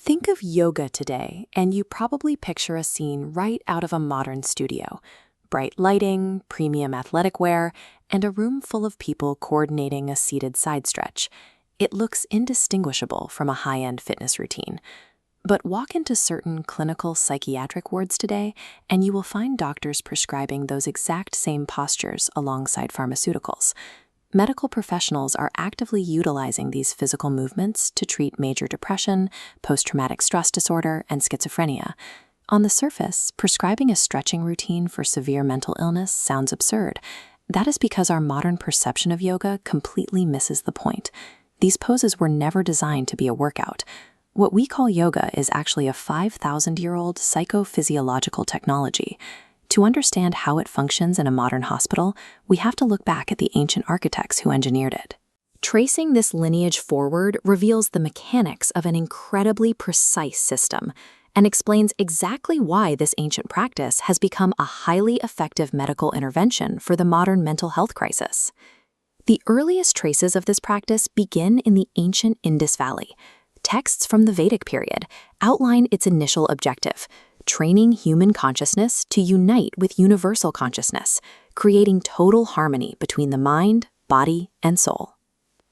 Think of yoga today, and you probably picture a scene right out of a modern studio. Bright lighting, premium athletic wear, and a room full of people coordinating a seated side stretch. It looks indistinguishable from a high-end fitness routine. But walk into certain clinical psychiatric wards today, and you will find doctors prescribing those exact same postures alongside pharmaceuticals. Medical professionals are actively utilizing these physical movements to treat major depression, post-traumatic stress disorder, and schizophrenia. On the surface, prescribing a stretching routine for severe mental illness sounds absurd. That is because our modern perception of yoga completely misses the point. These poses were never designed to be a workout. What we call yoga is actually a 5,000-year-old psychophysiological technology. To understand how it functions in a modern hospital, we have to look back at the ancient architects who engineered it. Tracing this lineage forward reveals the mechanics of an incredibly precise system and explains exactly why this ancient practice has become a highly effective medical intervention for the modern mental health crisis. The earliest traces of this practice begin in the ancient Indus Valley. Texts from the Vedic period outline its initial objective: training human consciousness to unite with universal consciousness, creating total harmony between the mind, body, and soul.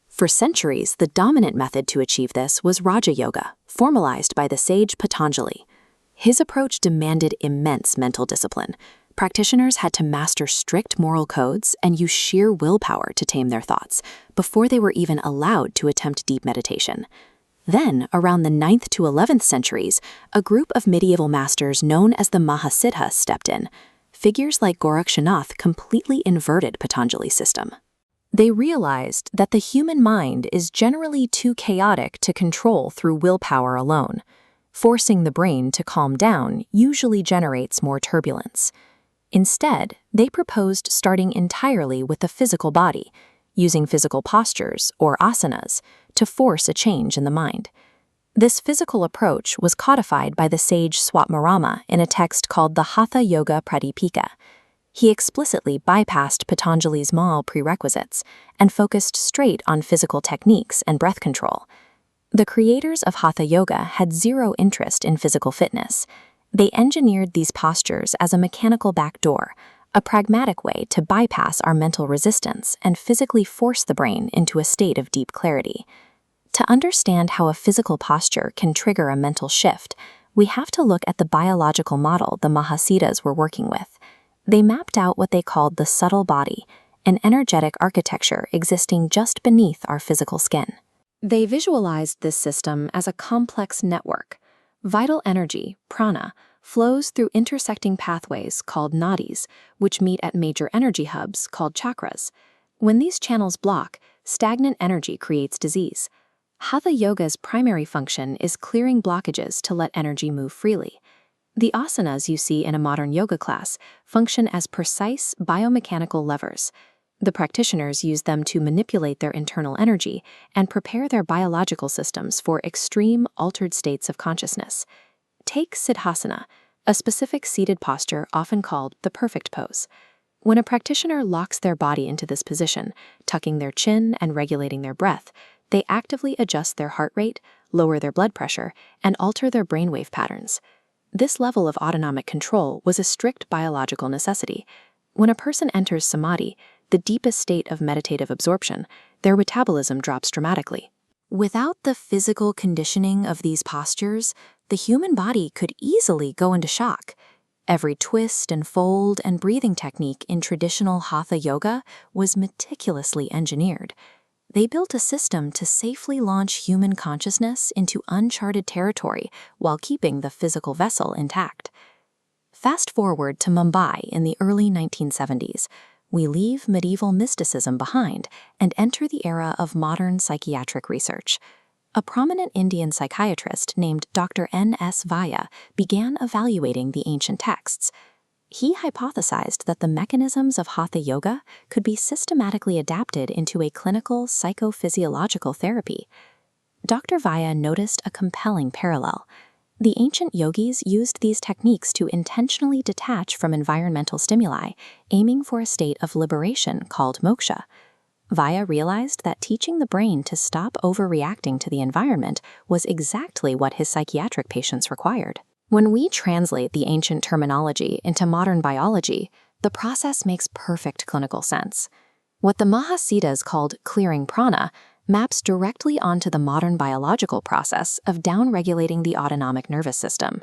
For centuries, the dominant method to achieve this was Raja Yoga, formalized by the sage Patanjali. His approach demanded immense mental discipline. Practitioners had to master strict moral codes and use sheer willpower to tame their thoughts before they were even allowed to attempt deep meditation. Then, around the 9th to 11th centuries, a group of medieval masters known as the Mahasiddhas stepped in. Figures like Gorakhnath completely inverted Patanjali's system. They realized that the human mind is generally too chaotic to control through willpower alone. Forcing the brain to calm down usually generates more turbulence. Instead, they proposed starting entirely with the physical body, using physical postures, or asanas, to force a change in the mind. This physical approach was codified by the sage Swatmarama in a text called the Hatha Yoga Pradipika. He explicitly bypassed Patanjali's Mal prerequisites and focused straight on physical techniques and breath control. The creators of Hatha Yoga had zero interest in physical fitness. They engineered these postures as a mechanical backdoor, a pragmatic way to bypass our mental resistance and physically force the brain into a state of deep clarity. To understand how a physical posture can trigger a mental shift, we have to look at the biological model the Mahasiddhas were working with. They mapped out what they called the subtle body, an energetic architecture existing just beneath our physical skin. They visualized this system as a complex network. Vital energy, prana, flows through intersecting pathways called nadis, which meet at major energy hubs called chakras. When these channels block, stagnant energy creates disease. Hatha Yoga's primary function is clearing blockages to let energy move freely. The asanas you see in a modern yoga class function as precise biomechanical levers. The practitioners use them to manipulate their internal energy and prepare their biological systems for extreme, altered states of consciousness. Take Siddhasana, a specific seated posture often called the perfect pose. When a practitioner locks their body into this position, tucking their chin and regulating their breath, they actively adjust their heart rate, lower their blood pressure, and alter their brainwave patterns. This level of autonomic control was a strict biological necessity. When a person enters samadhi, the deepest state of meditative absorption, their metabolism drops dramatically. Without the physical conditioning of these postures, the human body could easily go into shock. Every twist and fold and breathing technique in traditional Hatha Yoga was meticulously engineered. They built a system to safely launch human consciousness into uncharted territory while keeping the physical vessel intact. Fast forward to Mumbai in the early 1970s. We leave medieval mysticism behind and enter the era of modern psychiatric research. A prominent Indian psychiatrist named Dr. N.S. Vaya began evaluating the ancient texts. He hypothesized that the mechanisms of Hatha Yoga could be systematically adapted into a clinical psychophysiological therapy. Dr. Vaya noticed a compelling parallel. The ancient yogis used these techniques to intentionally detach from environmental stimuli, aiming for a state of liberation called moksha. Vaya realized that teaching the brain to stop overreacting to the environment was exactly what his psychiatric patients required. When we translate the ancient terminology into modern biology, the process makes perfect clinical sense. What the Mahasiddhas called clearing prana maps directly onto the modern biological process of downregulating the autonomic nervous system.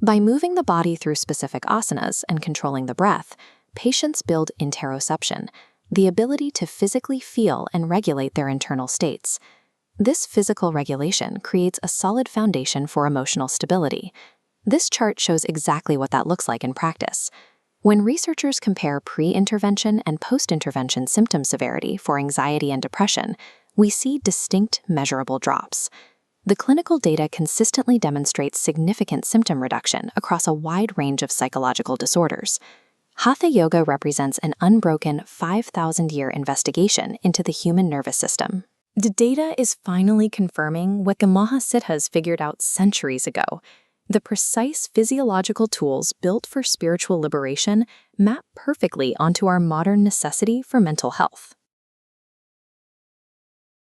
By moving the body through specific asanas and controlling the breath, patients build interoception, the ability to physically feel and regulate their internal states. This physical regulation creates a solid foundation for emotional stability. This chart shows exactly what that looks like in practice. When researchers compare pre-intervention and post-intervention symptom severity for anxiety and depression, we see distinct measurable drops. The clinical data consistently demonstrates significant symptom reduction across a wide range of psychological disorders. Hatha Yoga represents an unbroken 5,000-year investigation into the human nervous system. The data is finally confirming what the Mahasiddhas figured out centuries ago. The precise physiological tools built for spiritual liberation map perfectly onto our modern necessity for mental health.